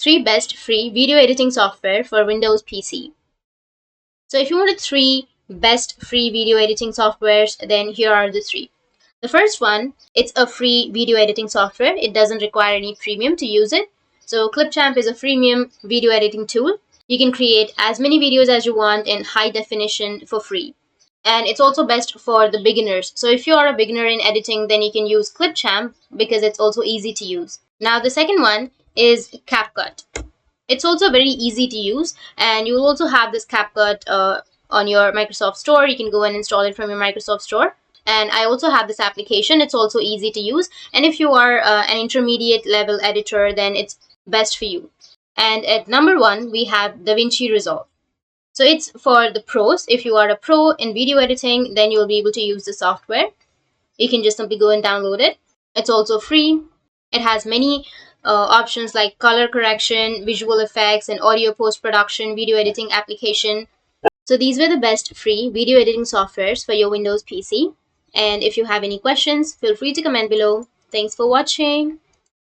3 best free video editing software for Windows PC. So if you wanted 3 best free video editing softwares, then here are the 3. The first one, it's a free video editing software. It doesn't require any premium to use it. So ClipChamp is a freemium video editing tool. You can create as many videos as you want in high definition for free. And it's also best for the beginners. So if you are a beginner in editing, then you can use ClipChamp because it's also easy to use. Now the second one is CapCut. It's also very easy to use, and you will also have this CapCut on your Microsoft Store. You can go and install it from your Microsoft Store. And I also have this application. It's also easy to use. And if you are an intermediate level editor, then it's best for you. And at number 1, we have DaVinci Resolve. So it's for the pros. If you are a pro in video editing, then you'll be able to use the software. You can just simply go and download it. It's also free. It has many options like color correction, visual effects, and audio post-production, video editing application. So these were the best free video editing softwares for your Windows PC. And if you have any questions, feel free to comment below. Thanks for watching.